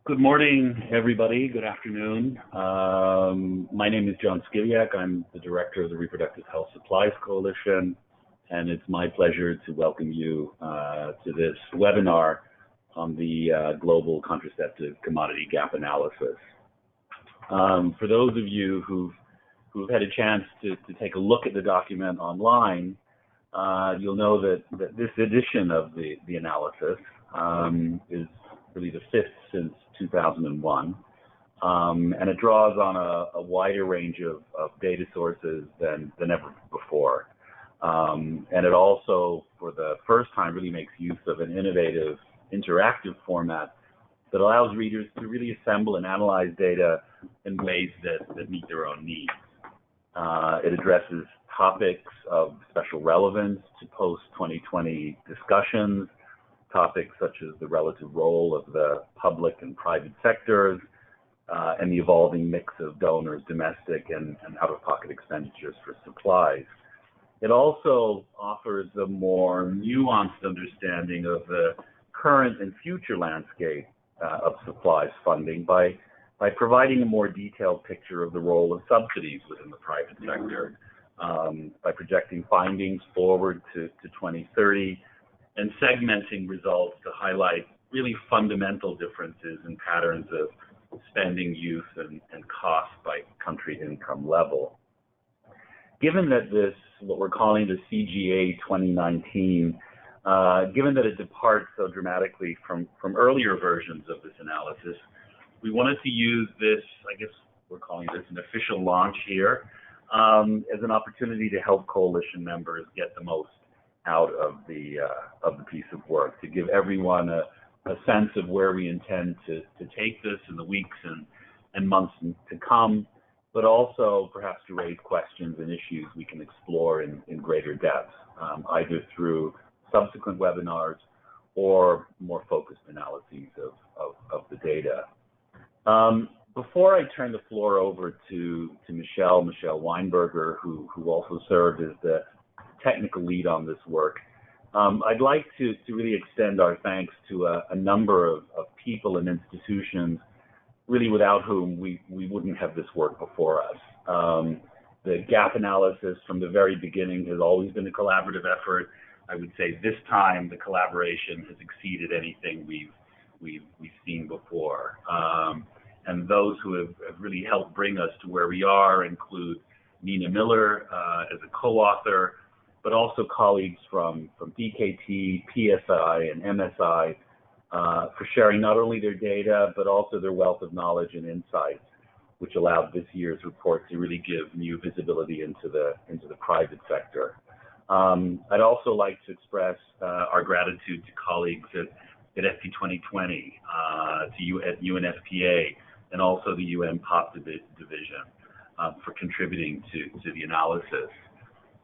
Good morning, everybody. Good afternoon. My name is John Skiviak. I'm the director of the Reproductive Health Supplies Coalition, and it's my pleasure to welcome you to this webinar on the global contraceptive commodity gap analysis. For those of you who've had a chance to take a look at the document online, you'll know that this edition of the analysis is really the fifth since 2001, and it draws on a wider range of data sources than ever before. And it also, for the first time, really makes use of an innovative interactive format that allows readers to really assemble and analyze data in ways that meet their own needs. It addresses topics of special relevance to post-2020 discussions, topics such as the relative role of the public and private sectors, and the evolving mix of donors, domestic and out-of-pocket expenditures for supplies. It also offers a more nuanced understanding of the current and future landscape of supplies funding by providing a more detailed picture of the role of subsidies within the private sector, by projecting findings forward to 2030, and segmenting results to highlight really fundamental differences in patterns of spending, use, and cost by country income level. Given that this, what we're calling the CGA 2019, given that it departs so dramatically from earlier versions of this analysis, we wanted to use this, I guess we're calling this an official launch here, as an opportunity to help coalition members get the most out of the piece of work, to give everyone a sense of where we intend to take this in the weeks and months to come, but also perhaps to raise questions and issues we can explore in greater depth, either through subsequent webinars or more focused analyses of the data. Before I turn the floor over to Michelle Weinberger, who also served as the technical lead on this work, I'd like to really extend our thanks to a number of people and institutions really without whom we wouldn't have this work before us. The gap analysis from the very beginning has always been a collaborative effort. I would say this time the collaboration has exceeded anything we've seen before. And those who have really helped bring us to where we are include Nina Miller as a co-author, but also colleagues from DKT, PSI, and MSI for sharing not only their data, but also their wealth of knowledge and insights, which allowed this year's report to really give new visibility into the private sector. I'd also like to express our gratitude to colleagues at FP 2020, at UNFPA, and also the UN POP division for contributing to the analysis.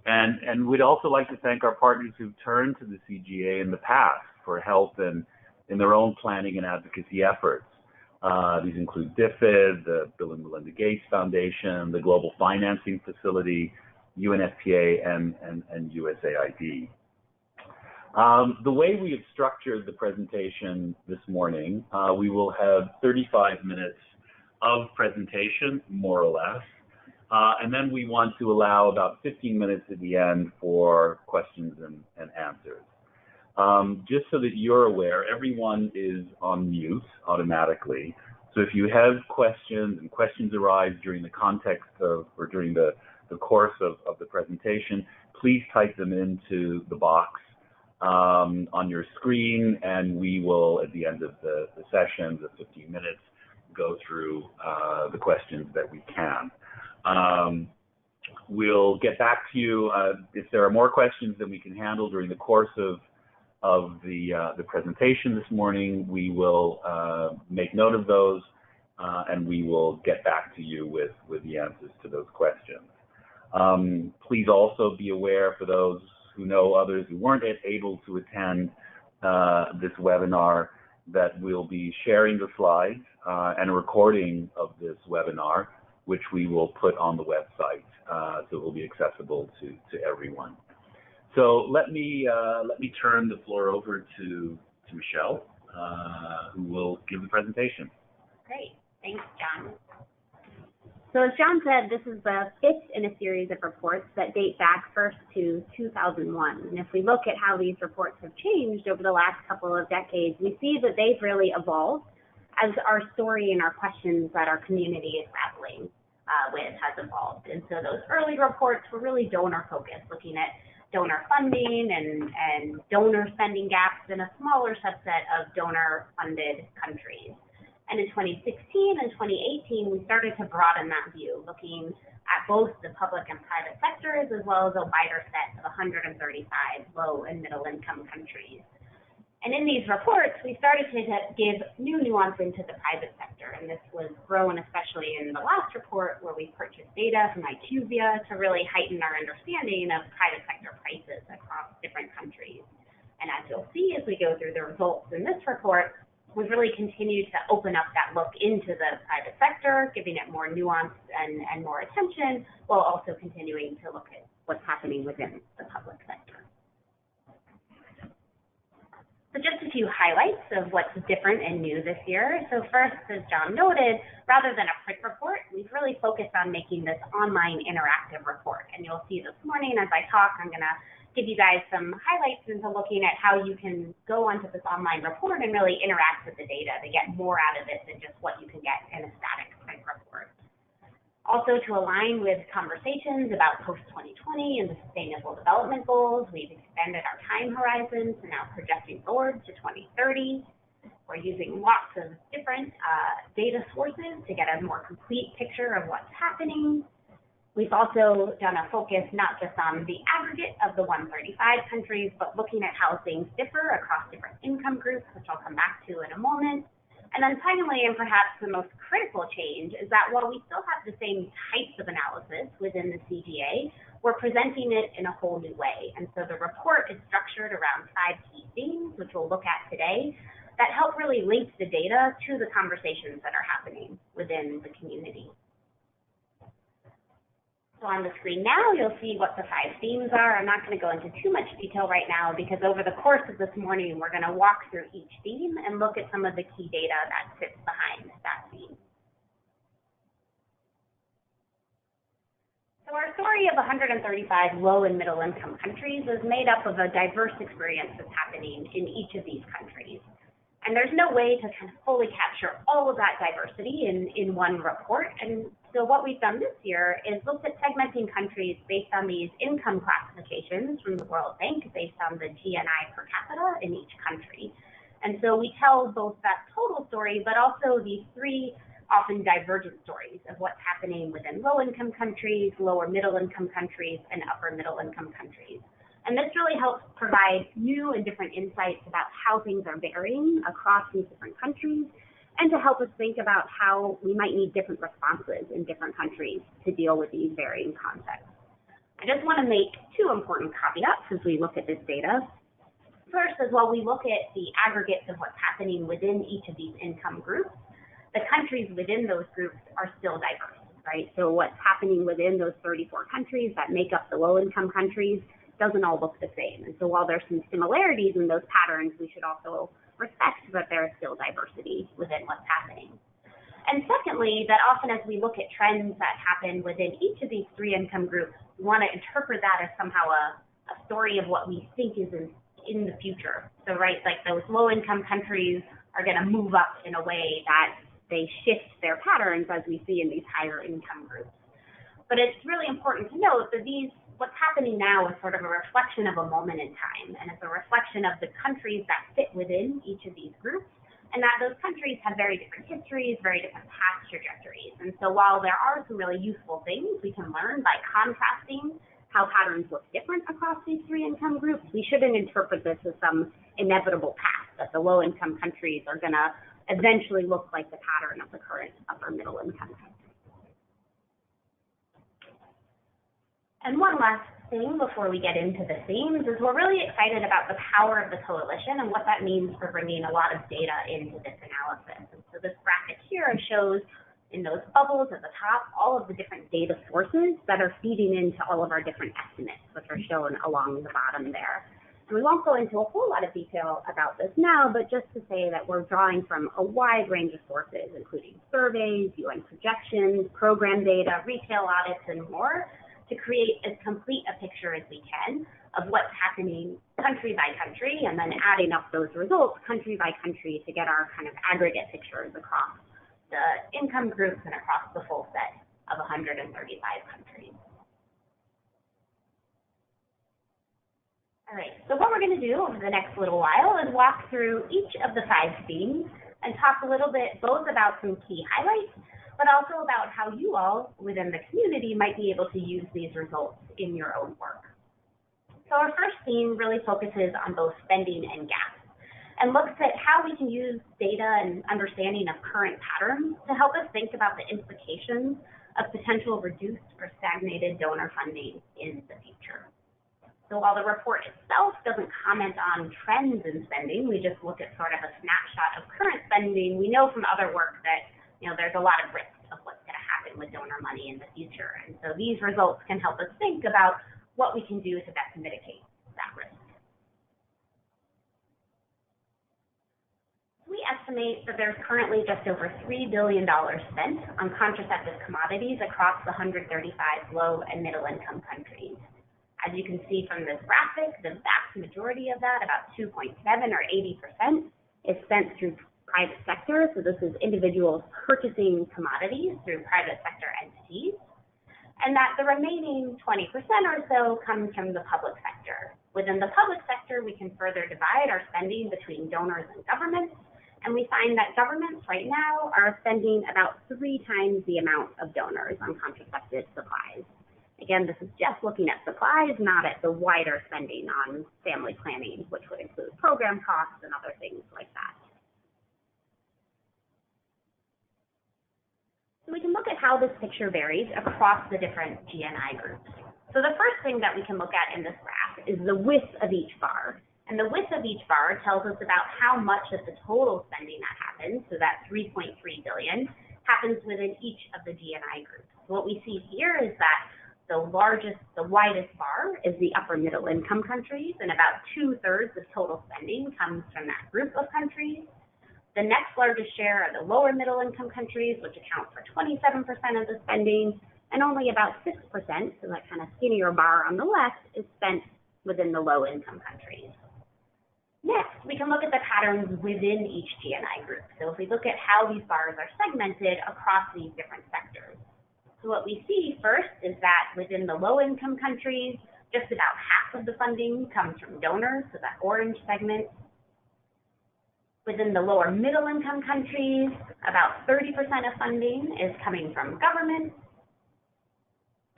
And we'd also like to thank our partners who've turned to the CGA in the past for help in their own planning and advocacy efforts. These include DFID, the Bill and Melinda Gates Foundation, the Global Financing Facility, UNFPA, and USAID. The way we have structured the presentation this morning, we will have 35 minutes of presentation, more or less. And then we want to allow about 15 minutes at the end for questions and answers. Just so that you're aware, everyone is on mute automatically. So if you have questions and questions arise during the context of, or during the course of the presentation, please type them into the box on your screen, and we will, at the end of the session, the 15 minutes, go through the questions that we can. We'll get back to you if there are more questions than we can handle during the course of the presentation this morning. We will make note of those, and we will get back to you with the answers to those questions. Please also be aware, for those who know others who weren't able to attend this webinar, that we'll be sharing the slides and a recording of this webinar, which we will put on the website, so it will be accessible to everyone. So let me turn the floor over to Michelle, who will give the presentation. So as John said, this is the fifth in a series of reports that date back first to 2001. And if we look at how these reports have changed over the last couple of decades, we see that they've really evolved as our story and our questions that our community is grappling with has evolved. And so those early reports were really donor focused, looking at donor funding and donor spending gaps in a smaller subset of donor funded countries. And in 2016 and 2018, we started to broaden that view, looking at both the public and private sectors, as well as a wider set of 135 low and middle income countries. And in these reports, we started to give new nuance into the private sector. And this was grown especially in the last report, where we purchased data from IQVIA to really heighten our understanding of private sector prices across different countries. And as you'll see as we go through the results in this report, we've really continued to open up that look into the private sector, giving it more nuance and more attention, while also continuing to look at what's happening within the public sector. So just a few highlights of what's different and new this year. So first, as John noted, rather than a print report, we've really focused on making this online interactive report. And you'll see this morning as I talk, I'm gonna give you guys some highlights into looking at how you can go onto this online report and really interact with the data to get more out of it than just what you can get in a static print report. Also, to align with conversations about post-2020 and the Sustainable Development Goals, we've extended our time horizons to now projecting forward to 2030. We're using lots of different data sources to get a more complete picture of what's happening. We've also done a focus not just on the aggregate of the 135 countries, but looking at how things differ across different income groups, which I'll come back to in a moment. And then finally, and perhaps the most critical change, is that while we still have the same types of analysis within the CGA, we're presenting it in a whole new way. And so the report is structured around 5 key themes, which we'll look at today, that help really link the data to the conversations that are happening within the community. So on the screen now, you'll see what the 5 themes are. I'm not going to go into too much detail right now, because over the course of this morning, we're going to walk through each theme and look at some of the key data that sits behind that theme. So our story of 135 low and middle income countries is made up of a diverse experience that's happening in each of these countries. And there's no way to kind of fully capture all of that diversity in one report. And so what we've done this year is looked at segmenting countries based on these income classifications from the World Bank, based on the GNI per capita in each country. And so we tell both that total story, but also these 3 often divergent stories of what's happening within low-income countries, lower middle-income countries, and upper middle-income countries. And this really helps provide new and different insights about how things are varying across these different countries, and to help us think about how we might need different responses in different countries to deal with these varying contexts. I just want to make 2 important caveats as we look at this data. First is, while we look at the aggregates of what's happening within each of these income groups, the countries within those groups are still diverse, right? So what's happening within those 34 countries that make up the low-income countries doesn't all look the same. And so while there's some similarities in those patterns, we should also respect that there is still diversity within what's happening. And secondly, that often as we look at trends that happen within each of these 3 income groups, we want to interpret that as somehow a story of what we think is in the future. So right, like those low-income countries are going to move up in a way that they shift their patterns as we see in these higher income groups. But it's really important to note that what's happening now is sort of a reflection of a moment in time, and it's a reflection of the countries that fit within each of these groups, and that those countries have very different histories, very different past trajectories. And so while there are some really useful things we can learn by contrasting how patterns look different across these 3 income groups, we shouldn't interpret this as some inevitable path, that the low-income countries are going to eventually look like the pattern of the current upper middle-income countries. And one last thing before we get into the themes is we're really excited about the power of the coalition and what that means for bringing a lot of data into this analysis. And so this graphic here shows in those bubbles at the top all of the different data sources that are feeding into all of our different estimates, which are shown along the bottom there. And we won't go into a whole lot of detail about this now, but just to say that we're drawing from a wide range of sources, including surveys, UN projections, program data, retail audits, and more to create as complete a picture as we can of what's happening country by country, and then adding up those results country by country to get our kind of aggregate pictures across the income groups and across the full set of 135 countries. All right, so what we're going to do over the next little while is walk through each of the 5 themes and talk a little bit both about some key highlights, but also about how you all within the community might be able to use these results in your own work. So our first theme really focuses on both spending and gaps, and looks at how we can use data and understanding of current patterns to help us think about the implications of potential reduced or stagnated donor funding in the future. So while the report itself doesn't comment on trends in spending, we just look at sort of a snapshot of current spending. We know from other work that there's a lot of risk of what's going to happen with donor money in the future. And so these results can help us think about what we can do to best mitigate that risk. We estimate that there's currently just over $3 billion spent on contraceptive commodities across the 135 low and middle income countries. As you can see from this graphic, the vast majority of that, about 2.7 or 80%, is spent through private sector. So this is individuals purchasing commodities through private sector entities. And that the remaining 20% or so comes from the public sector. Within the public sector, we can further divide our spending between donors and governments. And we find that governments right now are spending about 3 times the amount of donors on contraceptive supplies. Again, this is just looking at supplies, not at the wider spending on family planning, which would include program costs and other things like that. So we can look at how this picture varies across the different GNI groups. So the first thing that we can look at in this graph is the width of each bar. And the width of each bar tells us about how much of the total spending that happens, so that 3.3 billion, happens within each of the GNI groups. What we see here is that the widest bar is the upper middle income countries, and about 2/3 of total spending comes from that group of countries. The next largest share are the lower middle income countries, which account for 27% of the spending, and only about 6%, so that kind of skinnier bar on the left, is spent within the low income countries. Next, we can look at the patterns within each GNI group. So if we look at how these bars are segmented across these different sectors. So what we see first is that within the low-income countries, just about half of the funding comes from donors, so that orange segment. Within the lower middle-income countries, about 30% of funding is coming from government.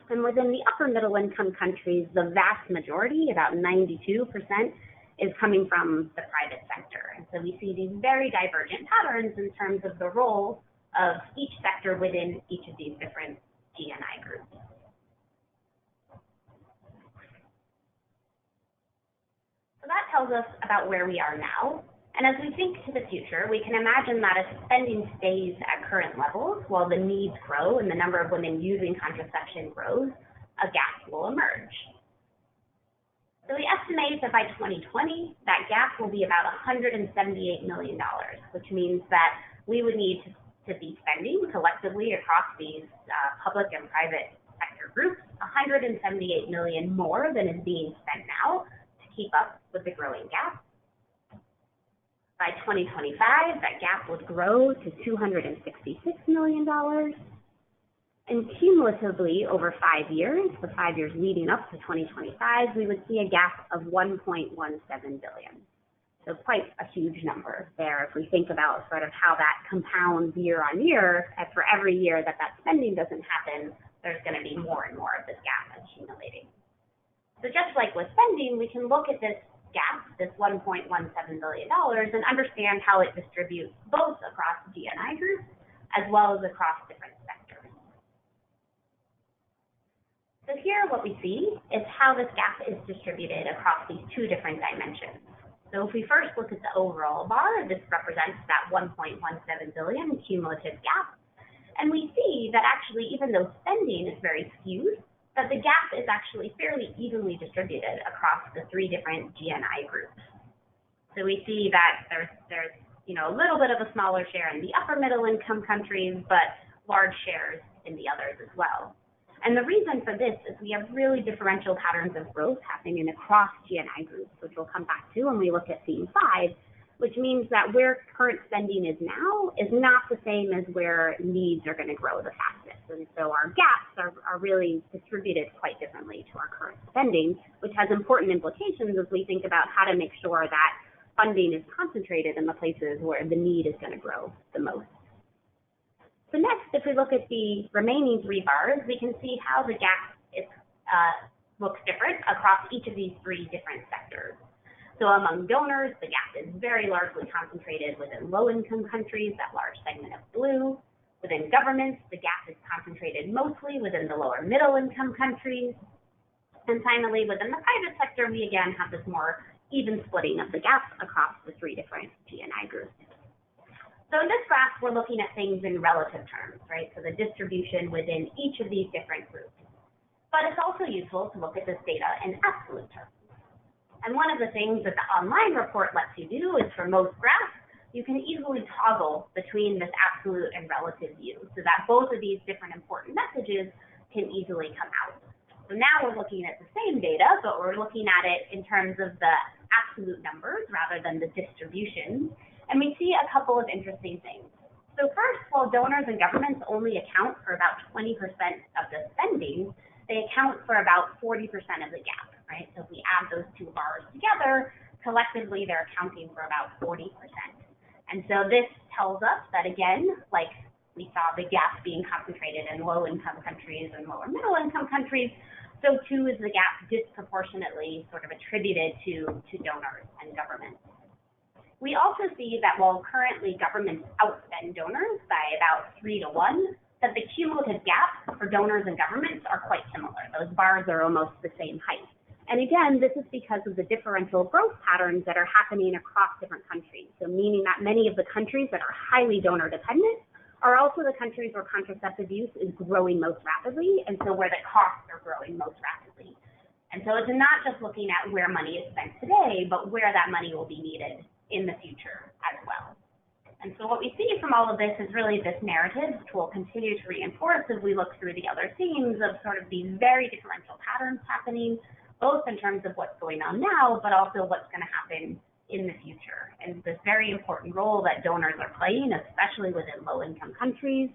And within the upper middle-income countries, the vast majority, about 92%, is coming from the private sector. And so we see these very divergent patterns in terms of the role of each sector within each of these different GNI groups. So that tells us about where we are now. And as we think to the future, we can imagine that if spending stays at current levels while the needs grow and the number of women using contraception grows, a gap will emerge. So we estimate that by 2020, that gap will be about $178 million, which means that we would need to be spending collectively across these public and private sector groups $178 million more than is being spent now to keep up with the growing gap. By 2025, that gap would grow to $266 million. And cumulatively, over 5 years, the 5 years leading up to 2025, we would see a gap of $1.17 billion. So quite a huge number there if we think about sort of how that compounds year on year. And for every year that spending doesn't happen, there's going to be more and more of this gap accumulating. So just like with spending, we can look at this gap, this $1.17 billion, and understand how it distributes both across GNI groups as well as across different sectors. So here what we see is how this gap is distributed across these 2 different dimensions. So if we first look at the overall bar, this represents that $1.17 billion cumulative gap. And we see that actually, even though spending is very skewed, that the gap is actually fairly evenly distributed across the 3 different GNI groups. So we see that there's a little bit of a smaller share in the upper middle income countries, but large shares in the others as well. And the reason for this is we have really differential patterns of growth happening across GNI groups, which we'll come back to when we look at theme 5, which means that where current spending is now is not the same as where needs are going to grow the fastest. And so our gaps are really distributed quite differently to our current spending, which has important implications as we think about how to make sure that funding is concentrated in the places where the need is going to grow the most. So next, if we look at the remaining 3 bars, we can see how the gap looks different across each of these 3 different sectors. So among donors, the gap is very largely concentrated within low-income countries, that large segment of blue. Within governments, the gap is concentrated mostly within the lower middle-income countries. And finally, within the private sector, we again have this more even splitting of the gap across the 3 different GNI groups. So in this graph, we're looking at things in relative terms, right? So the distribution within each of these different groups. But it's also useful to look at this data in absolute terms. And one of the things that the online report lets you do is for most graphs, you can easily toggle between this absolute and relative view so that both of these different important messages can easily come out. So now we're looking at the same data, but we're looking at it in terms of the absolute numbers rather than the distribution. And we see a couple of interesting things. So first, while donors and governments only account for about 20% of the spending, they account for about 40% of the gap, right? So if we add those 2 bars together, collectively they're accounting for about 40%. And so this tells us that, again, like we saw the gap being concentrated in low-income countries and lower middle-income countries, so too is the gap disproportionately sort of attributed to donors and governments. We also see that while currently governments outspend donors by about 3 to 1, that the cumulative gap for donors and governments are quite similar. Those bars are almost the same height. And again, this is because of the differential growth patterns that are happening across different countries. So meaning that many of the countries that are highly donor dependent are also the countries where contraceptive use is growing most rapidly, and so where the costs are growing most rapidly. And so it's not just looking at where money is spent today, but where that money will be needed in the future as well. And so what we see from all of this is really this narrative, which we'll continue to reinforce as we look through the other themes of sort of these very differential patterns happening, both in terms of what's going on now, but also what's going to happen in the future. And this very important role that donors are playing, especially within low-income countries,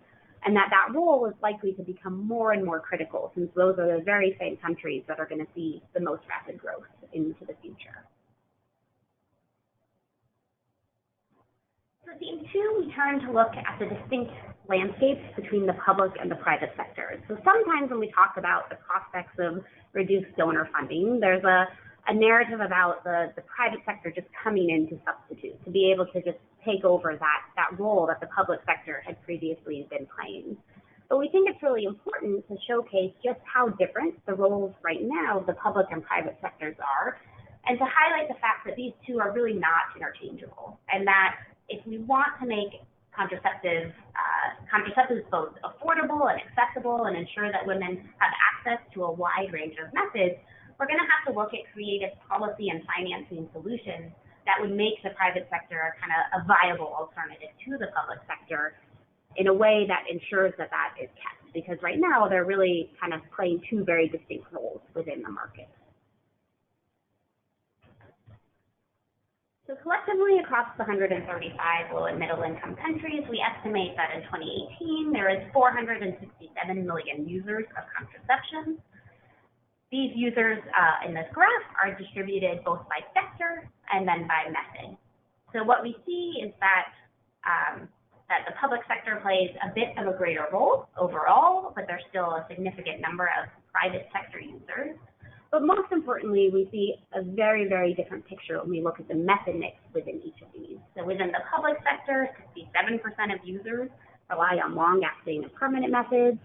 and that role is likely to become more and more critical since those are the very same countries that are going to see the most rapid growth into the future. For theme 2, we turn to look at the distinct landscapes between the public and the private sectors. So sometimes when we talk about the prospects of reduced donor funding, there's a narrative about the private sector just coming in to substitute, to be able to just take over that role that the public sector had previously been playing. But we think it's really important to showcase just how different the roles right now of the public and private sectors are, and to highlight the fact that these two are really not interchangeable, and that if we want to make contraceptives both affordable and accessible and ensure that women have access to a wide range of methods, we're going to have to look at creative policy and financing solutions that would make the private sector kind of a viable alternative to the public sector in a way that ensures that is kept. Because right now they're really kind of playing 2 very distinct roles within the market. So collectively, across the 135 low and middle income countries, we estimate that in 2018, there is 467 million users of contraception. These users in this graph are distributed both by sector and then by method. So what we see is that the public sector plays a bit of a greater role overall, but there's still a significant number of private sector users. But most importantly, we see a very, very different picture when we look at the method mix within each of these. So within the public sector, 67% of users rely on long-acting and permanent methods,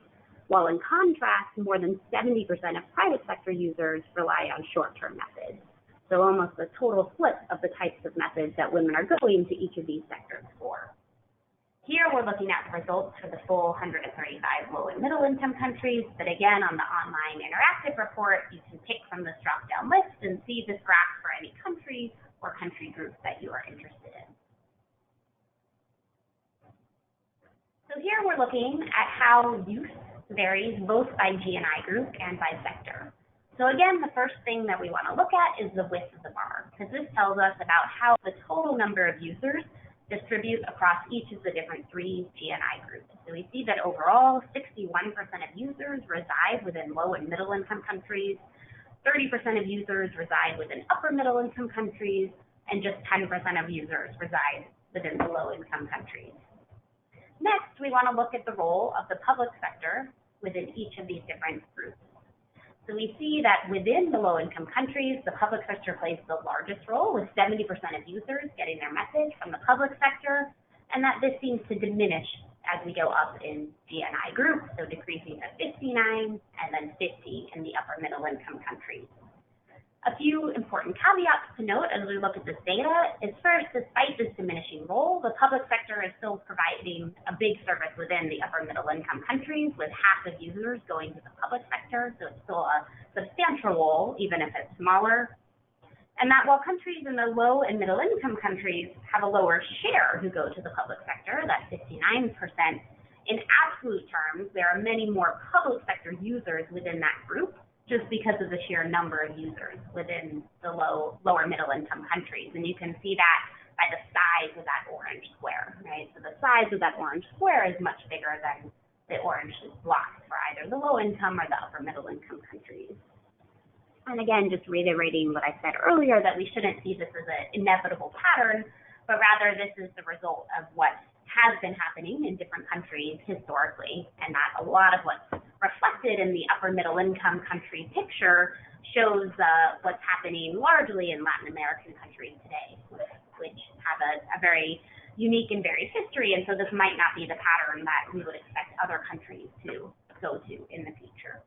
while in contrast, more than 70% of private sector users rely on short-term methods. So almost a total split of the types of methods that women are going to each of these sectors for. Here we're looking at the results for the full 135 low and middle income countries, but again on the online interactive report, you can pick from this drop-down list and see this graph for any country or country group that you are interested in. So here we're looking at how use varies both by GNI group and by sector. So again, the first thing that we want to look at is the width of the bar, because this tells us about how the total number of users distribute across each of the different three GNI groups. So we see that overall, 61% of users reside within low and middle income countries, 30% of users reside within upper middle income countries, and just 10% of users reside within the low income countries. Next, we want to look at the role of the public sector within each of these different groups. So we see that within the low-income countries, the public sector plays the largest role, with 70% of users getting their message from the public sector, and that this seems to diminish as we go up in GNI groups, so decreasing to 59 and then 50 in the upper middle-income countries. A few important caveats to note as we look at this data is first, despite this diminishing role, the public sector is still providing a big service within the upper middle income countries, with half of users going to the public sector, so it's still a substantial role, even if it's smaller. And that while countries in the low and middle income countries have a lower share who go to the public sector, that's 59%, in absolute terms, there are many more public sector users within that group, just because of the sheer number of users within the lower middle income countries. And you can see that by the size of that orange square, right? So the size of that orange square is much bigger than the orange blocks for either the low income or the upper middle income countries. And again, just reiterating what I said earlier, that we shouldn't see this as an inevitable pattern, but rather this is the result of what has been happening in different countries historically, and that a lot of what's reflected in the upper middle income country picture shows what's happening largely in Latin American countries today, which have a very unique and varied history, and so this might not be the pattern that we would expect other countries to go to in the future.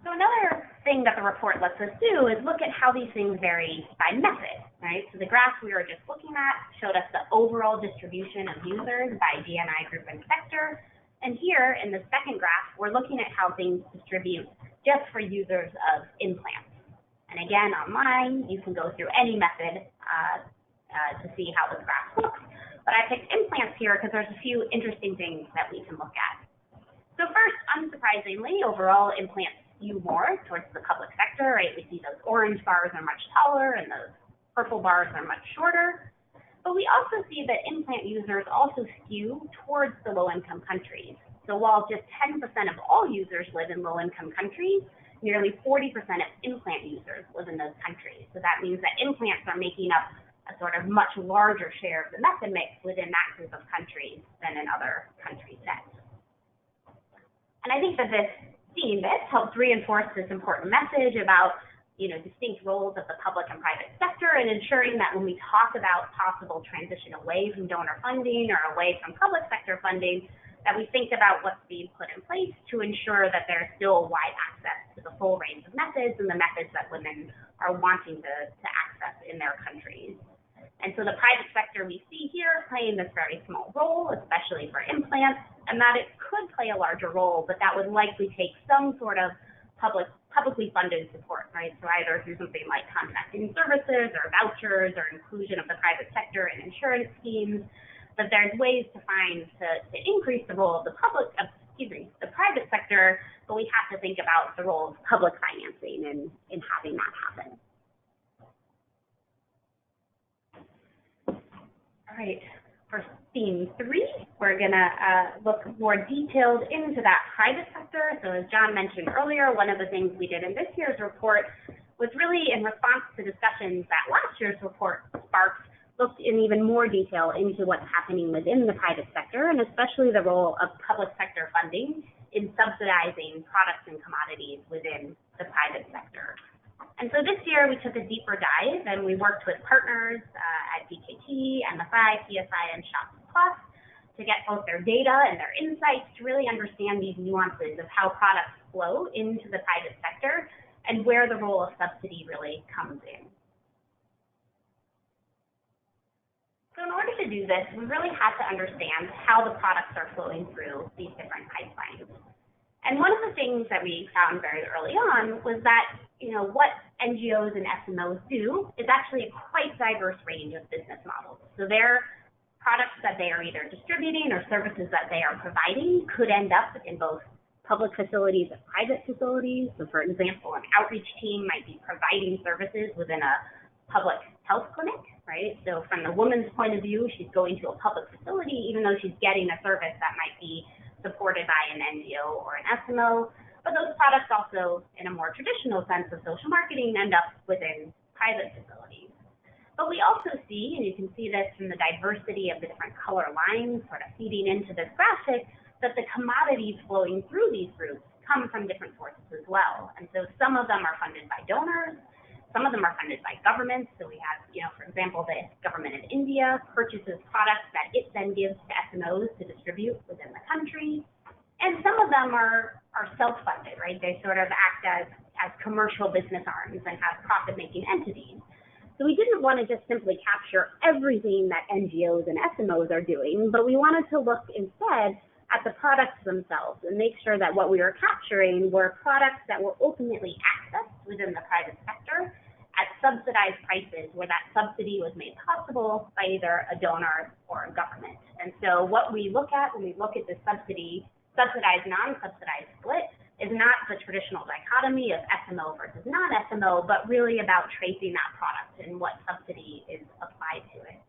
So another thing that the report lets us do is look at how these things vary by method, right? So the graph we were just looking at showed us the overall distribution of users by GNI group and sector. And here in the second graph, we're looking at how things distribute just for users of implants. And again, online, you can go through any method to see how this graph looks. But I picked implants here because there's a few interesting things that we can look at. So first, unsurprisingly, overall implants skew more towards the public sector, right? We see those orange bars are much taller and those purple bars are much shorter. But we also see that implant users also skew towards the low-income countries. So while just 10% of all users live in low-income countries, nearly 40% of implant users live in those countries. So that means that implants are making up a sort of much larger share of the method mix within that group of countries than in other country sets. And I think that seeing this helps reinforce this important message about, distinct roles of the public and private sector, and ensuring that when we talk about possible transition away from donor funding or away from public sector funding, that we think about what's being put in place to ensure that there's still wide access to the full range of methods and the methods that women are wanting to access in their countries. And so the private sector we see here playing this very small role, especially for implants, and that it could play a larger role, but that would likely take some sort of publicly funded support, right? So either through something like contracting services or vouchers or inclusion of the private sector in insurance schemes. But there's ways to find to increase the role of the private sector, but we have to think about the role of public financing in having that happen. All right, for theme 3, we're gonna look more detailed into that private sector. So as John mentioned earlier, one of the things we did in this year's report was really in response to discussions that last year's report sparked, looked in even more detail into what's happening within the private sector, and especially the role of public sector funding in subsidizing products and commodities within the private sector. And so this year we took a deeper dive and we worked with partners at DKT, MFI, PSI, and Shops Plus to get both their data and their insights to really understand these nuances of how products flow into the private sector and where the role of subsidy really comes in. So in order to do this, we really had to understand how the products are flowing through these different pipelines. And one of the things that we found very early on was that what NGOs and SMOs do is actually a quite diverse range of business models. So their products that they are either distributing or services that they are providing could end up in both public facilities and private facilities. So for example, an outreach team might be providing services within a public health clinic, right? So from the woman's point of view, she's going to a public facility, even though she's getting a service that might be supported by an NGO or an SMO. But those products also, in a more traditional sense of social marketing, end up within private facilities. But we also see, and you can see this from the diversity of the different color lines sort of feeding into this graphic, that the commodities flowing through these groups come from different sources as well. And so some of them are funded by donors, some of them are funded by governments. So we have, for example, the government of India purchases products that it then gives to SMOs to distribute within the country. And some of them are self-funded, right? They sort of act as commercial business arms and have profit-making entities. So we didn't want to just simply capture everything that NGOs and SMOs are doing, but we wanted to look instead at the products themselves and make sure that what we were capturing were products that were ultimately accessed within the private sector at subsidized prices, where that subsidy was made possible by either a donor or a government. And so what we look at when we look at the subsidized, non-subsidized split is not the traditional dichotomy of SMO versus non-SMO, but really about tracing that product and what subsidy is applied to it.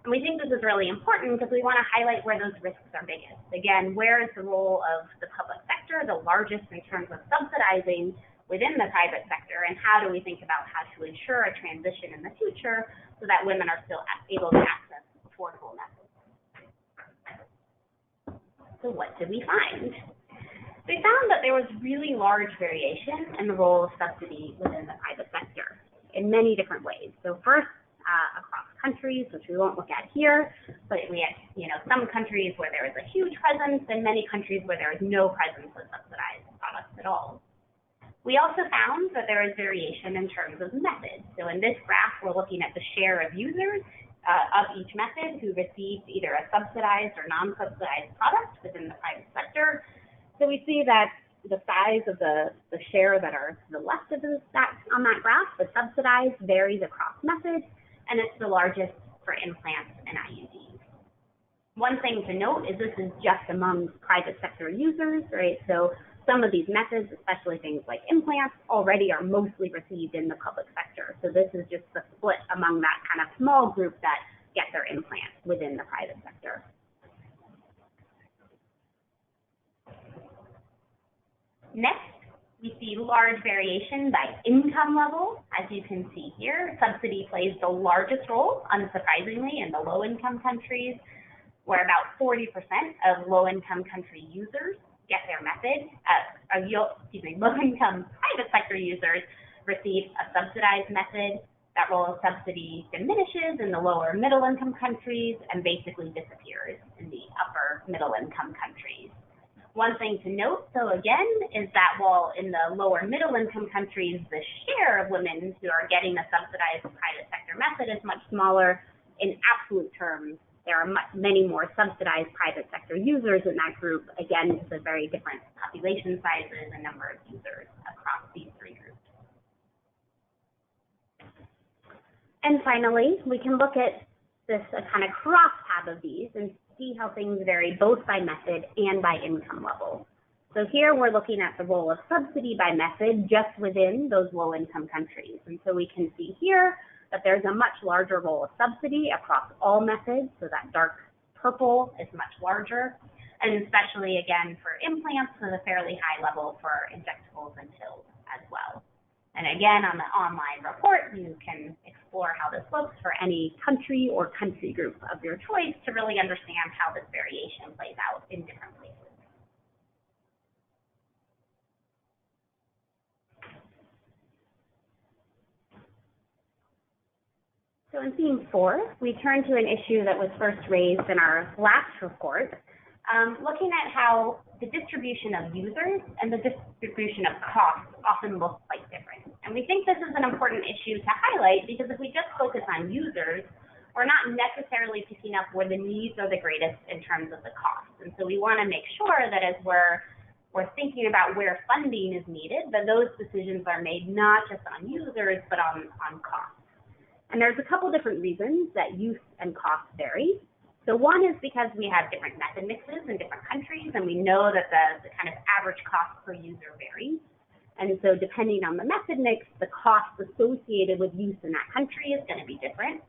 And we think this is really important because we want to highlight where those risks are biggest. Again, where is the role of the public sector the largest in terms of subsidizing within the private sector, and how do we think about how to ensure a transition in the future so that women are still able to access affordable methods. So what did we find? We found that there was really large variation in the role of subsidy within the private sector in many different ways. So first, across countries, which we won't look at here, but we had, some countries where there is a huge presence and many countries where there is no presence of subsidized products at all. We also found that there is variation in terms of methods. So in this graph, we're looking at the share of users of each method who received either a subsidized or non-subsidized product within the private sector. So we see that the size of the share that are to the left of on that graph, the subsidized, varies across methods, and it's the largest for implants and IUDs. One thing to note is this is just among private sector users, right? So some of these methods, especially things like implants, already are mostly received in the public sector. So this is just the split among that kind of small group that get their implants within the private sector. Next, we see large variation by income level. As you can see here, subsidy plays the largest role, unsurprisingly, in the low-income countries, where about 40% of low-income country users get their method. Low-income private sector users receive a subsidized method. That role of subsidy diminishes in the lower middle-income countries and basically disappears in the upper middle-income countries. One thing to note, though, again, is that while in the lower middle-income countries, the share of women who are getting a subsidized private sector method is much smaller, in absolute terms, there are many more subsidized private sector users in that group. Again, it's a very different population sizes and number of users across these three groups. And finally, we can look at this kind of crosstab of these and see how things vary both by method and by income level. So here we're looking at the role of subsidy by method just within those low-income countries. And so we can see here that there's a much larger role of subsidy across all methods. So that dark purple is much larger, and especially, again, for implants with a fairly high level for injectables and pills as well. And again, on the online report, you can explore how this looks for any country or country group of your choice to really understand how this variation plays out in different places. So in theme 4, we turn to an issue that was first raised in our last report, looking at how the distribution of users and the distribution of costs often look quite different. And we think this is an important issue to highlight because if we just focus on users, we're not necessarily picking up where the needs are the greatest in terms of the costs. And so we want to make sure that as we're or thinking about where funding is needed, then those decisions are made not just on users, but on costs. And there's a couple different reasons that use and cost vary. So one is because we have different method mixes in different countries, and we know that the kind of average cost per user varies. And so depending on the method mix, the cost associated with use in that country is going to be different.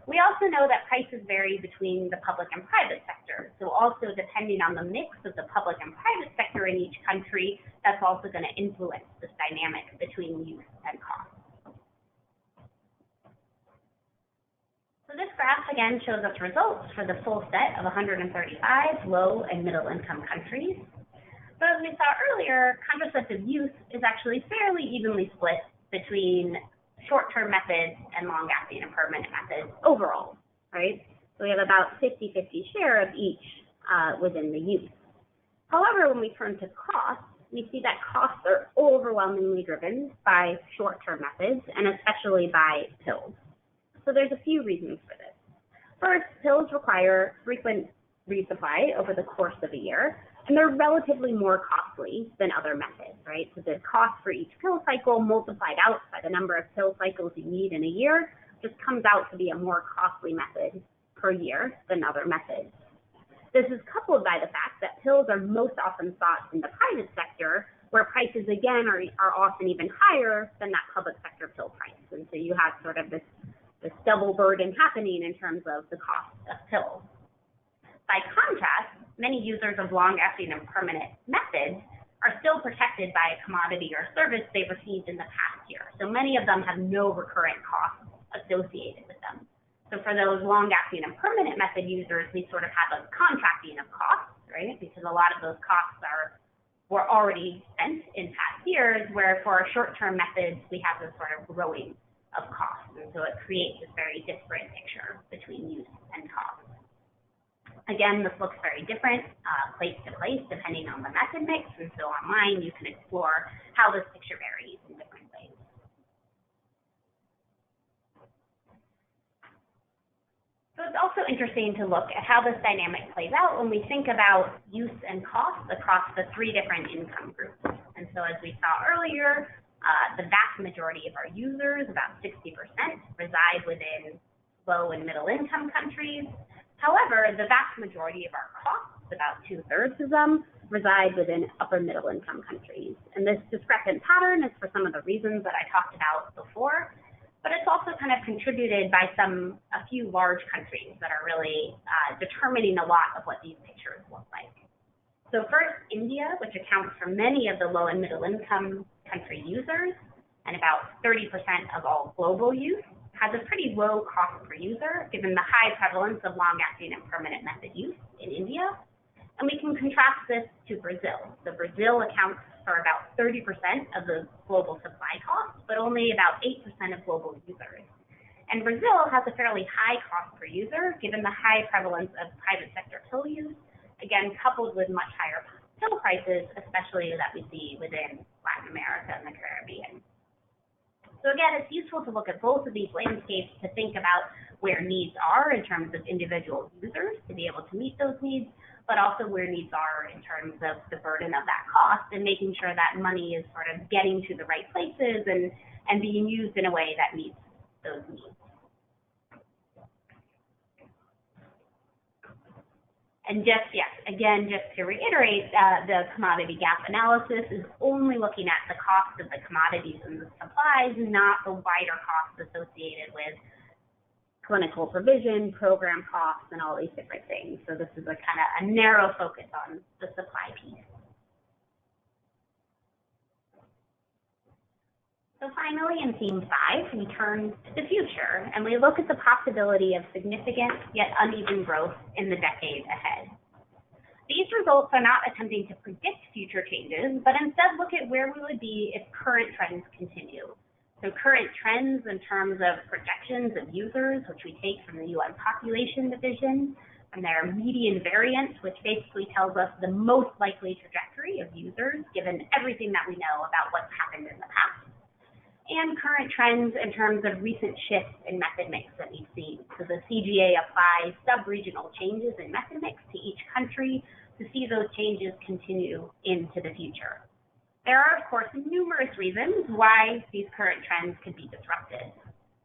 We also know that prices vary between the public and private sector. So also depending on the mix of the public and private sector in each country, that's also going to influence this dynamic between use and cost. So this graph again shows us results for the full set of 135 low and middle income countries. So as we saw earlier, contraceptive use is actually fairly evenly split between short-term methods and long-acting and permanent methods overall, right? So we have about 50-50 share of each within the use. However, when we turn to costs, we see that costs are overwhelmingly driven by short-term methods and especially by pills. So there's a few reasons for this. First, pills require frequent resupply over the course of a year, and they're relatively more costly than other methods, right? So the cost for each pill cycle multiplied out by the number of pill cycles you need in a year just comes out to be a more costly method per year than other methods. This is coupled by the fact that pills are most often sought in the private sector, where prices again are often even higher than that public sector pill price. And so you have sort of this double burden happening in terms of the cost of pills. By contrast, many users of long-acting and permanent methods are still protected by a commodity or service they've received in the past year. So many of them have no recurrent costs associated with them. So for those long-acting and permanent method users, we sort of have a contracting of costs, right? Because a lot of those costs were already spent in past years, where for short-term methods, we have this sort of growing of costs. And so it creates this very disparate picture between use and cost. Again, this looks very different place to place depending on the method mix. And so online, you can explore how this picture varies in different ways. So it's also interesting to look at how this dynamic plays out when we think about use and cost across the three different income groups. And so as we saw earlier, the vast majority of our users, about 60%, reside within low and middle income countries. However, the vast majority of our costs, about 2/3 of them, reside within upper middle income countries. And this discrepant pattern is for some of the reasons that I talked about before, but it's also kind of contributed by a few large countries that are really determining a lot of what these pictures look like. So first, India, which accounts for many of the low and middle income country users, and about 30% of all global use, has a pretty low cost per user, given the high prevalence of long-acting and permanent method use in India. And we can contrast this to Brazil. So Brazil accounts for about 30% of the global supply cost, but only about 8% of global users. And Brazil has a fairly high cost per user, given the high prevalence of private sector pill use, again, coupled with much higher pill prices, especially that we see within Latin America and the Caribbean. So again, it's useful to look at both of these landscapes to think about where needs are in terms of individual users to be able to meet those needs, but also where needs are in terms of the burden of that cost and making sure that money is sort of getting to the right places and being used in a way that meets those needs. And just to reiterate, the commodity gap analysis is only looking at the cost of the commodities and the supplies, not the wider costs associated with clinical provision, program costs, and all these different things. So this is a kind of a narrow focus on the supply piece. So finally, in theme 5, we turn to the future, and we look at the possibility of significant yet uneven growth in the decade ahead. These results are not attempting to predict future changes, but instead look at where we would be if current trends continue. So current trends in terms of projections of users, which we take from the UN Population Division, and their median variance, which basically tells us the most likely trajectory of users, given everything that we know about what's happened in the past. And current trends in terms of recent shifts in method mix that we've seen. So the CGA applies sub-regional changes in method mix to each country to see those changes continue into the future. There are, of course, numerous reasons why these current trends could be disrupted.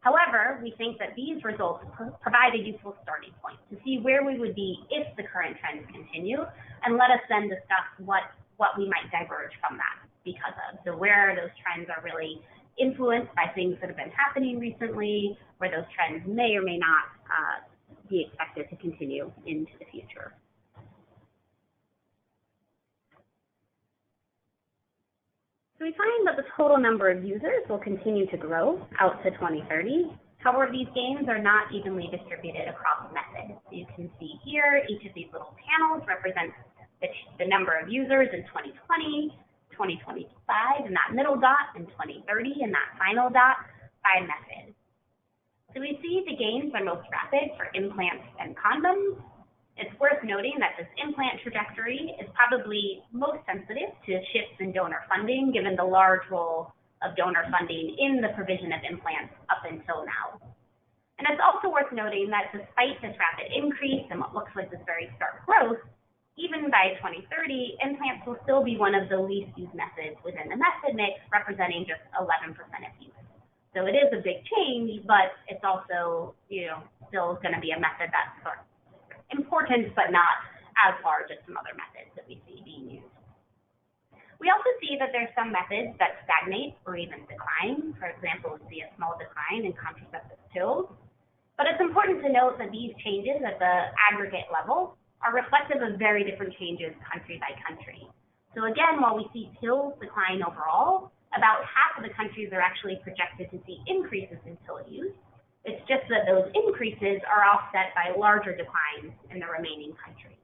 However, we think that these results provide a useful starting point to see where we would be if the current trends continue, and let us then discuss what we might diverge from that because of. So where those trends are really influenced by things that have been happening recently, where those trends may or may not be expected to continue into the future. So we find that the total number of users will continue to grow out to 2030. However, these gains are not evenly distributed across methods. You can see here, each of these little panels represents the number of users in 2020, 2025 in that middle dot, and 2030 in that final dot by method. So we see the gains are most rapid for implants and condoms. It's worth noting that this implant trajectory is probably most sensitive to shifts in donor funding, given the large role of donor funding in the provision of implants up until now. And it's also worth noting that despite this rapid increase and what looks like this very stark growth, even by 2030, implants will still be one of the least used methods within the method mix, representing just 11% of use. So it is a big change, but it's also, still going to be a method that's sort of important, but not as large as some other methods that we see being used. We also see that there's some methods that stagnate or even decline. For example, we see a small decline in contraceptive pills. But it's important to note that these changes at the aggregate level are reflective of very different changes country by country. So again, while we see pills decline overall, about half of the countries are actually projected to see increases in pill use. It's just that those increases are offset by larger declines in the remaining countries.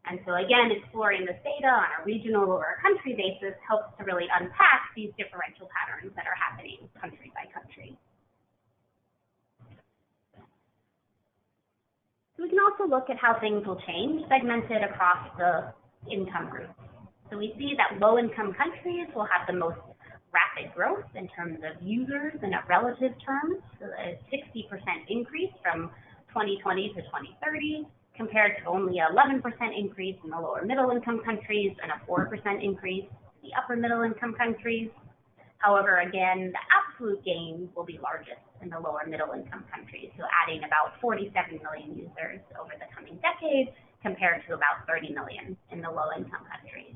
And so again, exploring this data on a regional or a country basis helps to really unpack these differential patterns that are happening country by country. So we can also look at how things will change segmented across the income groups. So we see that low-income countries will have the most rapid growth in terms of users in a relative terms, so a 60% increase from 2020 to 2030, compared to only an 11% increase in the lower middle income countries and a 4% increase in the upper middle income countries. However, again, the absolute gain will be largest in the lower middle income countries, so adding about 47 million users over the coming decade, compared to about 30 million in the low income countries.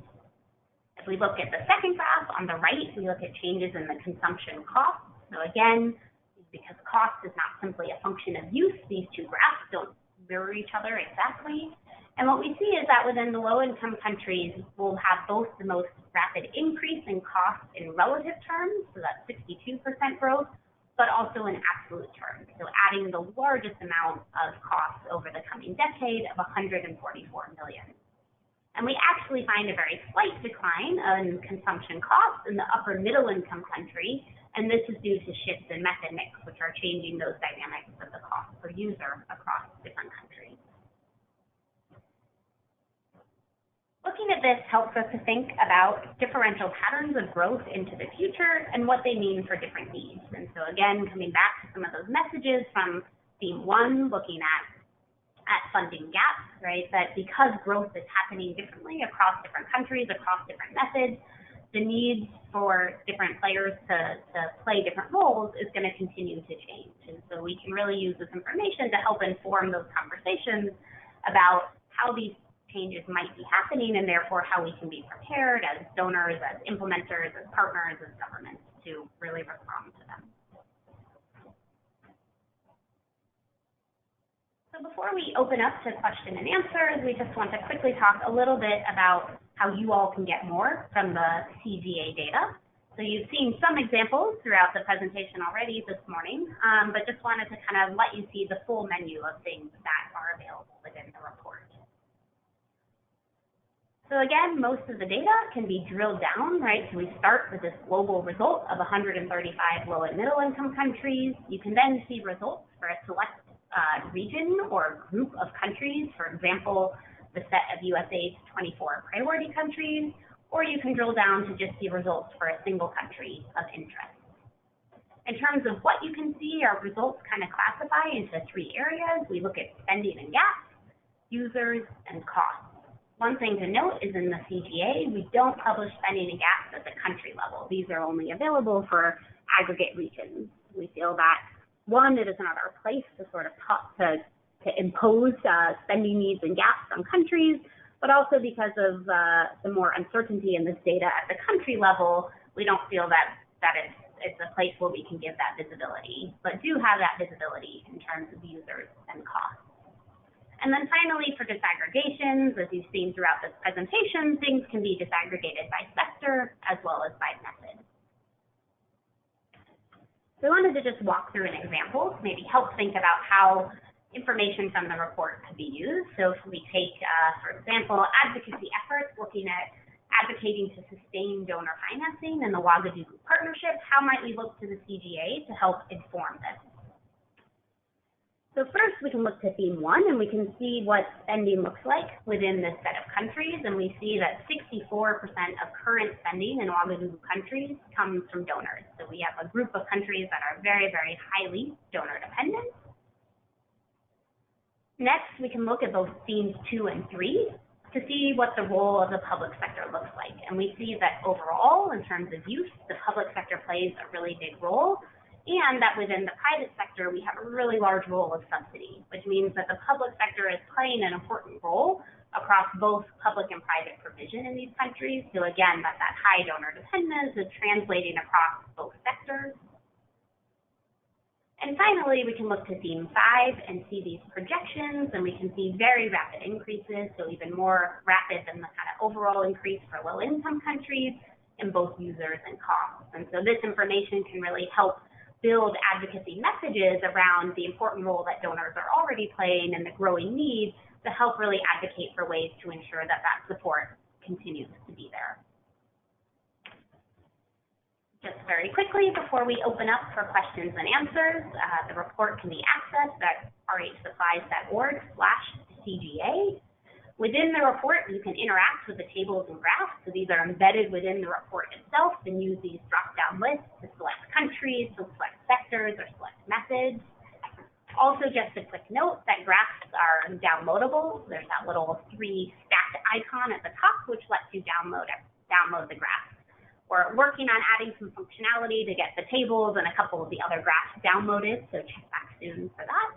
If we look at the second graph on the right, we look at changes in the consumption cost. So again, because cost is not simply a function of use, these two graphs don't mirror each other exactly. And what we see is that within the low-income countries, we'll have both the most rapid increase in cost in relative terms, so that's 62% growth, but also in absolute terms, so adding the largest amount of cost over the coming decade of 144 million. And we actually find a very slight decline in consumption costs in the upper middle income country, and this is due to shifts in method mix, which are changing those dynamics of the cost per user across different countries. Looking at this helps us to think about differential patterns of growth into the future and what they mean for different needs. And so again, coming back to some of those messages from theme 1, looking at funding gaps, right? That because growth is happening differently across different countries, across different methods, the needs for different players to play different roles is going to continue to change. And so we can really use this information to help inform those conversations about how these changes might be happening and therefore how we can be prepared as donors, as implementers, as partners, as governments to really respond to them. So before we open up to question and answers, we just want to quickly talk a little bit about how you all can get more from the CGA data. So you've seen some examples throughout the presentation already this morning, but just wanted to kind of let you see the full menu of things that are available within the report. So again, most of the data can be drilled down, right? So we start with this global result of 135 low and middle income countries. You can then see results for a select region or group of countries, for example, the set of USAID's 24 priority countries, or you can drill down to just see results for a single country of interest. In terms of what you can see, our results kind of classify into 3 areas. We look at spending and gaps, users, and costs. One thing to note is in the CGA, we don't publish spending and gaps at the country level. These are only available for aggregate regions. We feel that, one, it is not our place to sort of to impose spending needs and gaps on countries, but also because of the more uncertainty in this data at the country level, we don't feel that it's a place where we can give that visibility, but do have that visibility in terms of users and costs. And then finally, for disaggregations, as you've seen throughout this presentation, things can be disaggregated by sector as well as by method. So I wanted to just walk through an example to maybe help think about how information from the report could be used. So if we take, for example, advocacy efforts looking at advocating to sustain donor financing in the Ouagadougou Partnership, how might we look to the CGA to help inform this? So first, we can look to theme 1, and we can see what spending looks like within this set of countries, and we see that 64% of current spending in Ouagadougou countries comes from donors. So we have a group of countries that are very, very highly donor dependent. Next, we can look at both themes 2 and 3 to see what the role of the public sector looks like. And we see that overall, in terms of use, the public sector plays a really big role, and that within the private sector, we have a really large role of subsidy, which means that the public sector is playing an important role across both public and private provision in these countries. So again, that high donor dependence is translating across both sectors. And finally, we can look to theme 5 and see these projections, and we can see very rapid increases, so even more rapid than the kind of overall increase for low-income countries in both users and costs. And so this information can really help build advocacy messages around the important role that donors are already playing and the growing need to help really advocate for ways to ensure that that support continues to be there. Just very quickly, before we open up for questions and answers, the report can be accessed at rhsupplies.org/CGA. Within the report, you can interact with the tables and graphs. So these are embedded within the report itself and use these drop-down lists to select countries, to select sectors, or select methods. Also, just a quick note that graphs are downloadable. There's that little 3-stacked icon at the top, which lets you download the graphs. We're working on adding some functionality to get the tables and a couple of the other graphs downloaded, so check back soon for that.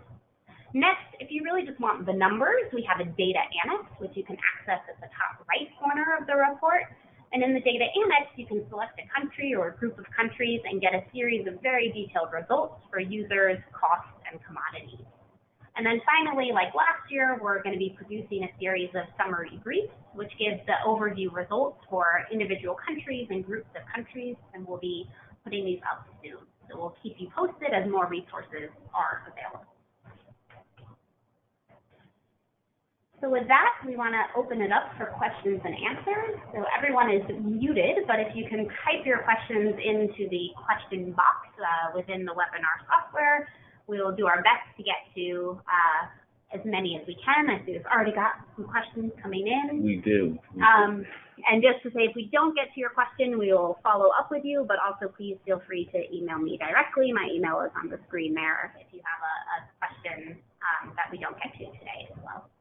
Next, if you really just want the numbers, we have a data annex, which you can access at the top right corner of the report. And in the data annex, you can select a country or a group of countries and get a series of very detailed results for users, costs, and commodities. And then finally, like last year, we're going to be producing a series of summary briefs, which gives the overview results for individual countries and groups of countries, and we'll be putting these up soon. So we'll keep you posted as more resources are available. So with that, we want to open it up for questions and answers. So everyone is muted, but if you can type your questions into the question box within the webinar software, we will do our best to get to as many as we can. I see we've already got some questions coming in. We do. And just to say, if we don't get to your question, we will follow up with you, but also please feel free to email me directly. My email is on the screen there if you have a question that we don't get to today as well.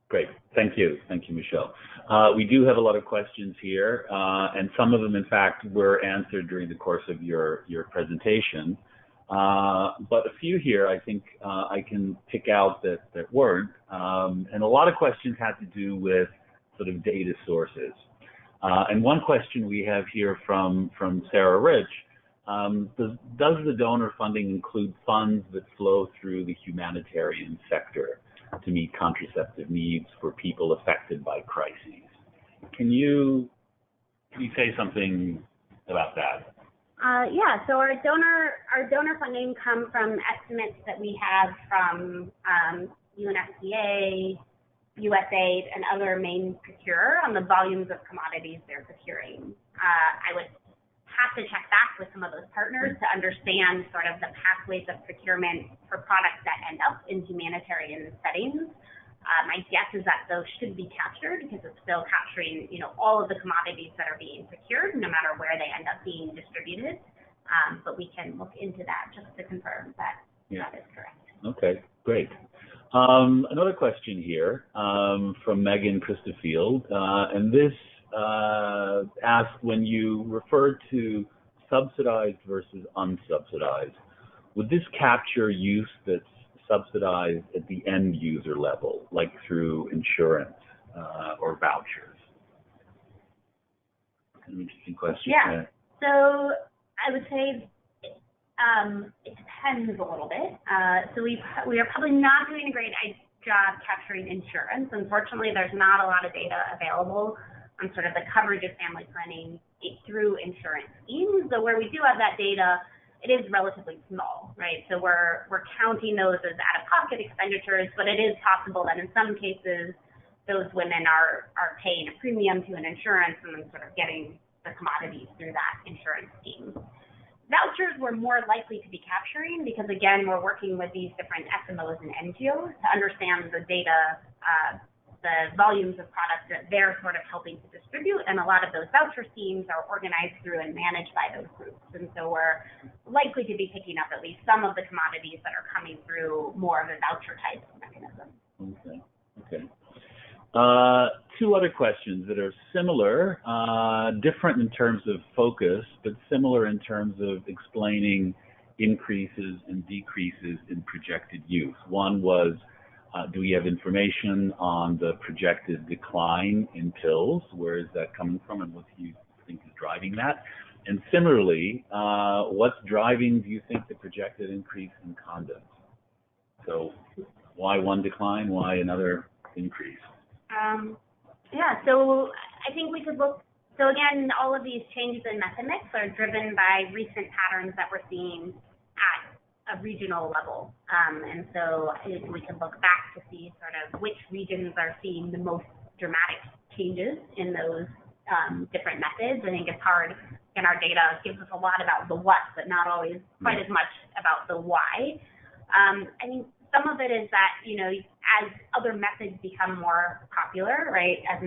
Great. Thank you. Thank you, Michelle. We do have a lot of questions here, and some of them, in fact, were answered during the course of your presentation. But a few here, I think I can pick out that weren't. And a lot of questions had to do with sort of data sources. And one question we have here from Sarah Rich, does the donor funding include funds that flow through the humanitarian sector to meet contraceptive needs for people affected by crises? Can you say something about that? Yeah, so our donor funding comes from estimates that we have from UNFPA, USAID, and other main procurer on the volumes of commodities they're procuring. I would have to check back with some of those partners to understand sort of the pathways of procurement for products that end up in humanitarian settings. My guess is that those should be captured because it's still capturing, all of the commodities that are being procured, no matter where they end up being distributed. But we can look into that just to confirm that that is correct. Okay, great. Another question here from Megan Christofield, and this asked, when you referred to subsidized versus unsubsidized, would this capture use that's subsidized at the end user level, like through insurance or vouchers? An interesting question. Yeah. So I would say it depends a little bit. So we are probably not doing a great job capturing insurance. Unfortunately, there's not a lot of data available on sort of the coverage of family planning through insurance schemes. So where we do have that data, it is relatively small, right? So we're counting those as out-of-pocket expenditures, but it is possible that in some cases those women are paying a premium to an insurance and then sort of getting the commodities through that insurance scheme. Vouchers we're more likely to be capturing because, again, we're working with these different SMOs and NGOs to understand the data, the volumes of products that they're sort of helping to distribute, and a lot of those voucher schemes are organized through and managed by those groups. And so we're likely to be picking up at least some of the commodities that are coming through more of a voucher type mechanism. Okay. Two other questions that are similar, different in terms of focus, but similar in terms of explaining increases and decreases in projected use. One was, do we have information on the projected decline in pills? Where is that coming from, and what do you think is driving that? And similarly, what's driving, do you think, the projected increase in condoms? So why one decline, why another increase? Yeah, so I think we could look, so again, all of these changes in method mix are driven by recent patterns that we're seeing at a regional level. And so we can look back to see sort of which regions are seeing the most dramatic changes in those different methods. I think it's hard, and our data gives us a lot about the what, but not always quite as much about the why. I think some of it is that, you know, as other methods become more popular, right, as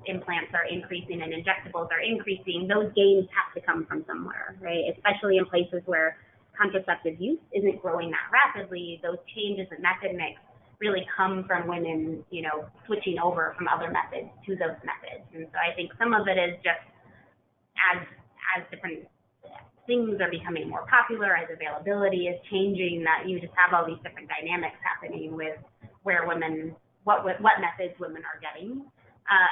implants are increasing and injectables are increasing, those gains have to come from somewhere, right, especially in places where contraceptive use isn't growing that rapidly. Those changes in method mix really come from women, you know, switching over from other methods to those methods. And so I think some of it is just as different things are becoming more popular, as availability is changing, that you just have all these different dynamics happening with where women, what methods women are getting.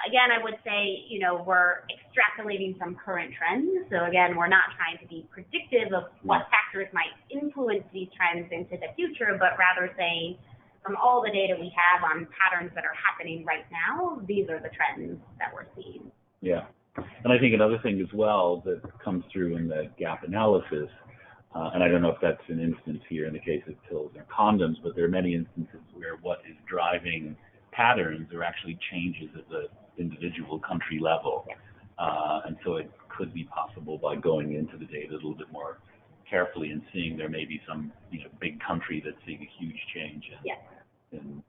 Again, I would say, you know, we're extrapolating from current trends. So again, we're not trying to be predictive of what factors might influence these trends into the future, but rather saying, from all the data we have on patterns that are happening right now, these are the trends that we're seeing. Yeah. And I think another thing as well that comes through in the gap analysis, and I don't know if that's an instance here in the case of pills or condoms, but there are many instances where what is driving patterns are actually changes at the individual country level. And so it could be possible by going into the data a little bit more carefully and seeing there may be some, you know, big country that's seeing a huge change in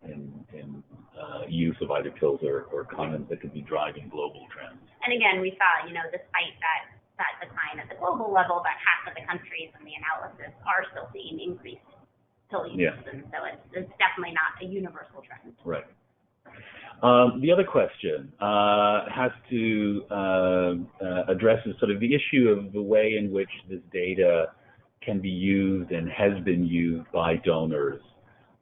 use of either pills or condoms that could be driving global trends. And again, we saw, you know, despite that decline at the global level, that half of the countries in the analysis are still seeing increased pill use. Yeah. And so it's definitely not a universal trend. Right. The other question has to address sort of the issue of the way in which this data can be used and has been used by donors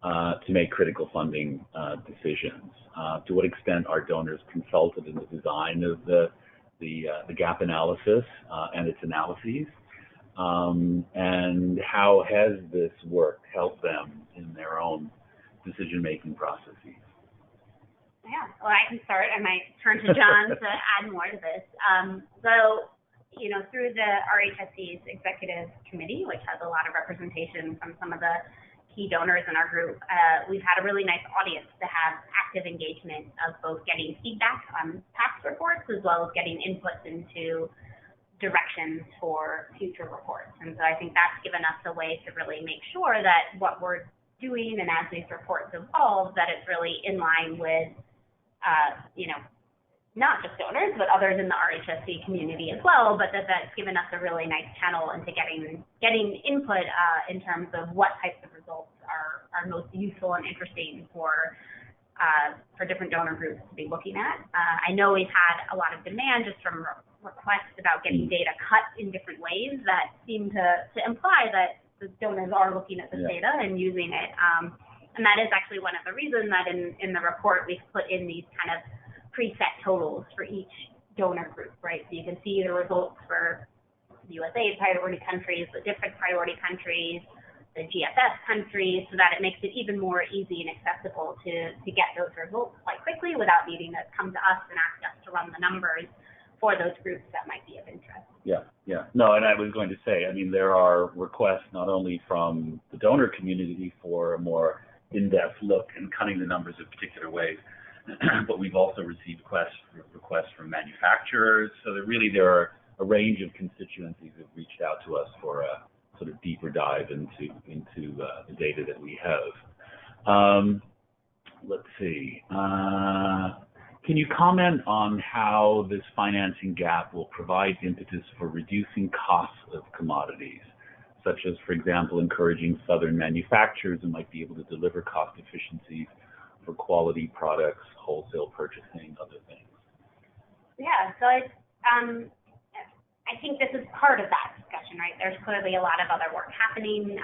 to make critical funding decisions. To what extent are donors consulted in the design of the gap analysis and its analyses? And how has this work helped them in their own decision-making processes? Yeah, well, I can start. I might turn to John to add more to this. So, you know, through the RHSC's executive committee, which has a lot of representation from some of the key donors in our group, we've had a really nice audience to have active engagement of both getting feedback on past reports as well as getting inputs into directions for future reports. And so I think that's given us a way to really make sure that what we're doing, and as these reports evolve, that it's really in line with you know, not just donors, but others in the RHSC community as well, but that's given us a really nice channel into getting input in terms of what types of results are are most useful and interesting for different donor groups to be looking at. I know we've had a lot of demand just from requests about getting data cut in different ways that seem to imply that the donors are looking at this data and using it. And that is actually one of the reasons that in the report we've put in these kind of preset totals for each donor group, right? So you can see the results for the USAID priority countries, the different priority countries, the GFS countries, so that it makes it even more easy and accessible to get those results quite quickly without needing to come to us and ask us to run the numbers for those groups that might be of interest. Yeah. No, and I was going to say, I mean, there are requests not only from the donor community for a more in-depth look and cutting the numbers in particular ways, but we've also received requests from manufacturers. So there are a range of constituencies that have reached out to us for a sort of deeper dive into the data that we have. Let's see. Can you comment on how this financing gap will provide impetus for reducing costs of commodities, such as, for example, encouraging Southern manufacturers who might be able to deliver cost efficiencies for quality products, wholesale purchasing, other things? Yeah, so I think this is part of that discussion, right? There's clearly a lot of other work happening,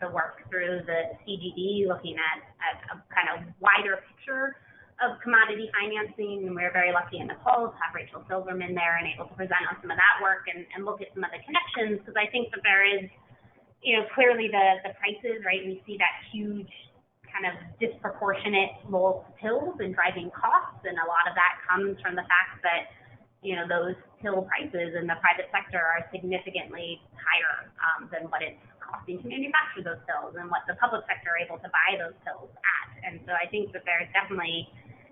the work through the CGD, looking at a kind of wider picture of commodity financing. And we're very lucky in Nepal to have Rachel Silverman there and able to present on some of that work and look at some of the connections, because I think that there is, clearly the prices, right? We see that huge kind of disproportionate role to pills in driving costs, and a lot of that comes from the fact that those pill prices in the private sector are significantly higher than what it's costing to manufacture those pills and what the public sector are able to buy those pills at. And so I think that there's definitely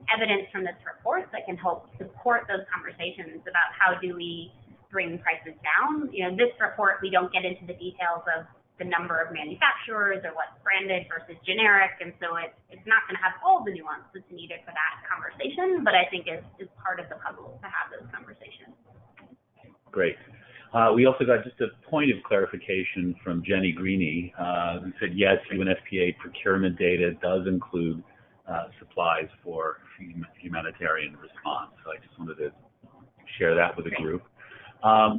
evidence from this report that can help support those conversations about how do we bring prices down. This report, we don't get into the details of the number of manufacturers or what's branded versus generic, and so it's not going to have all the nuances needed for that conversation, but I think is part of the puzzle to have those conversations. Great. We also got just a point of clarification from Jenny Greeny, who said, yes, UNFPA procurement data does include supplies for humanitarian response. So I just wanted to share that with the group.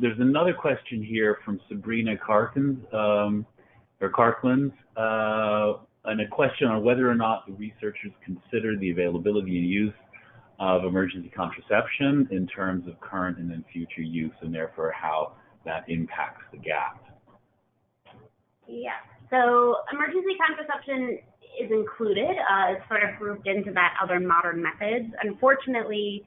There's another question here from Sabrina Karkins, and a question on whether or not the researchers consider the availability and use of emergency contraception in terms of current and then future use, and therefore how that impacts the gap. Yeah, so emergency contraception is included. It's sort of grouped into that other modern methods. Unfortunately,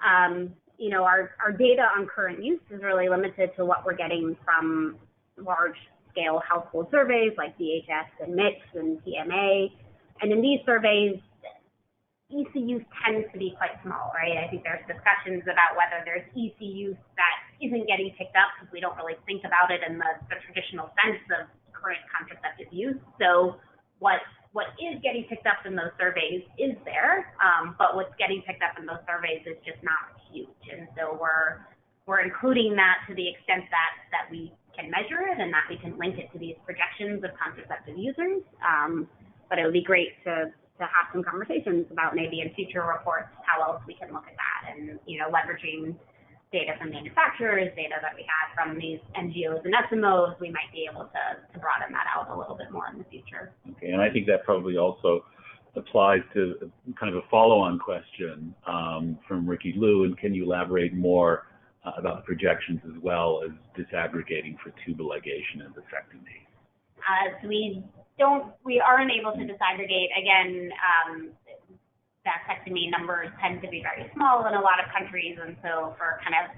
our data on current use is really limited to what we're getting from large-scale household surveys like DHS and MIPS and PMA. And in these surveys, EC use tends to be quite small, right? I think there's discussions about whether there's EC use that isn't getting picked up because we don't really think about it in the traditional sense of current contraceptive use. So what is getting picked up in those surveys is there, but what's getting picked up in those surveys is just not huge. And so we're including that to the extent that we can measure it and that we can link it to these projections of contraceptive users. But it would be great to have some conversations about maybe in future reports how else we can look at that, and leveraging data from manufacturers, data that we have from these NGOs and SMOs, we might be able to broaden that out a little bit more in the future. Okay, and I think that probably also applies to kind of a follow-on question from Ricky Liu, and can you elaborate more about the projections as well as disaggregating for tubal ligation and vasectomy? So we aren't able to disaggregate. Again, vasectomy numbers tend to be very small in a lot of countries, and so for kind of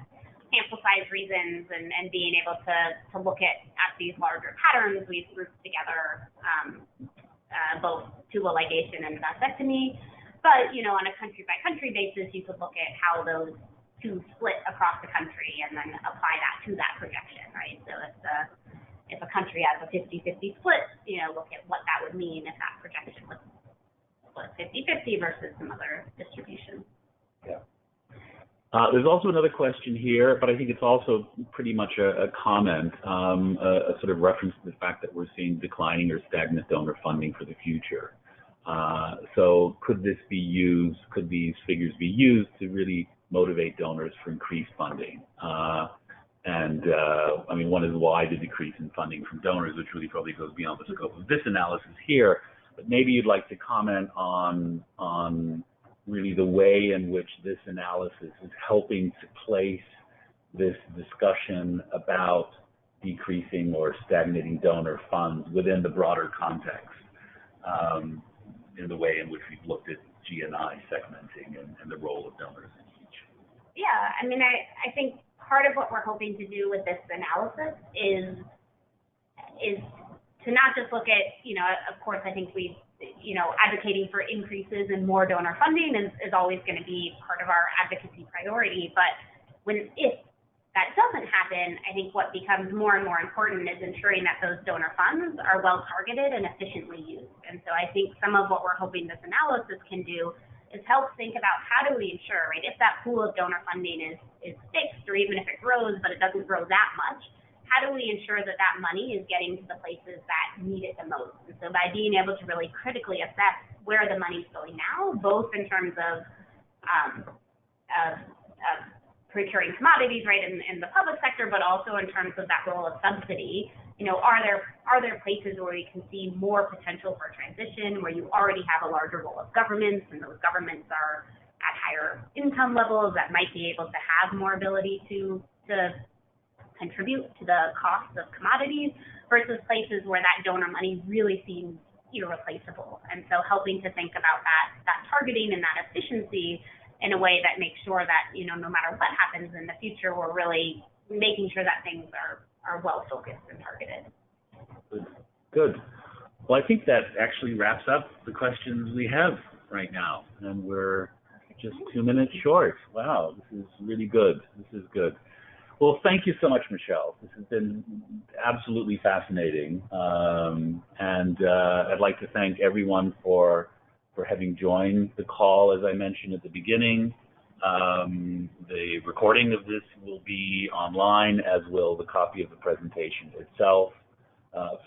sample size reasons and being able to look at these larger patterns, we've grouped together both tubal ligation and vasectomy. But on a country by country basis, you could look at how those two split across the country and then apply that to that projection, right? So if a country has a 50-50 split, look at what that would mean if that projection was 50-50 versus some other distribution. Yeah. There's also another question here, but I think it's also pretty much a comment, a sort of reference to the fact that we're seeing declining or stagnant donor funding for the future. So could these figures be used to really motivate donors for increased funding? I mean, one is why the decrease in funding from donors, which really probably goes beyond the scope of this analysis here, but maybe you'd like to comment on really the way in which this analysis is helping to place this discussion about decreasing or stagnating donor funds within the broader context, in the way in which we've looked at G&I segmenting and the role of donors in each. Yeah, I mean, I think part of what we're hoping to do with this analysis is to not just look at, of course, I think advocating for increases in more donor funding is always going to be part of our advocacy priority. But if that doesn't happen, I think what becomes more and more important is ensuring that those donor funds are well targeted and efficiently used. And so I think some of what we're hoping this analysis can do is help think about how do we ensure, right, if that pool of donor funding is fixed, or even if it grows, but it doesn't grow that much, how do we ensure that that money is getting to the places that need it the most? And so by being able to really critically assess where the money's going now, both in terms of procuring commodities, right, in the public sector, but also in terms of that role of subsidy, are there places where we can see more potential for transition, where you already have a larger role of governments, and those governments are at higher income levels that might be able to have more ability to contribute to the cost of commodities, versus places where that donor money really seems irreplaceable. And so helping to think about that targeting and that efficiency in a way that makes sure that, no matter what happens in the future, we're really making sure that things are well focused and targeted. Good. Well, I think that actually wraps up the questions we have right now, and we're just 2 minutes short. Wow, this is really good. This is good. Well, thank you so much, Michelle. This has been absolutely fascinating, and I'd like to thank everyone for having joined the call. As I mentioned at the beginning, the recording of this will be online, as will the copy of the presentation itself.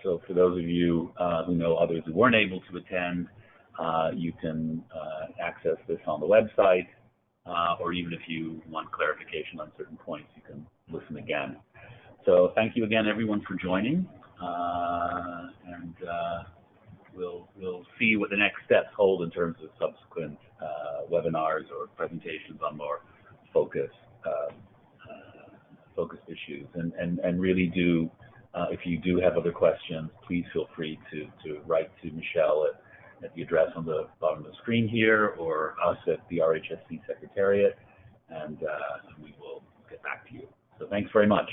So for those of you who know others who weren't able to attend, you can access this on the website, or even if you want clarification on certain points, you can listen again. So thank you again, everyone, for joining, and we'll see what the next steps hold in terms of subsequent webinars or presentations on more focused issues. And really do, if you do have other questions, please feel free to write to Michelle at the address on the bottom of the screen here, or us at the RHSC Secretariat, and we will get back to you. So thanks very much.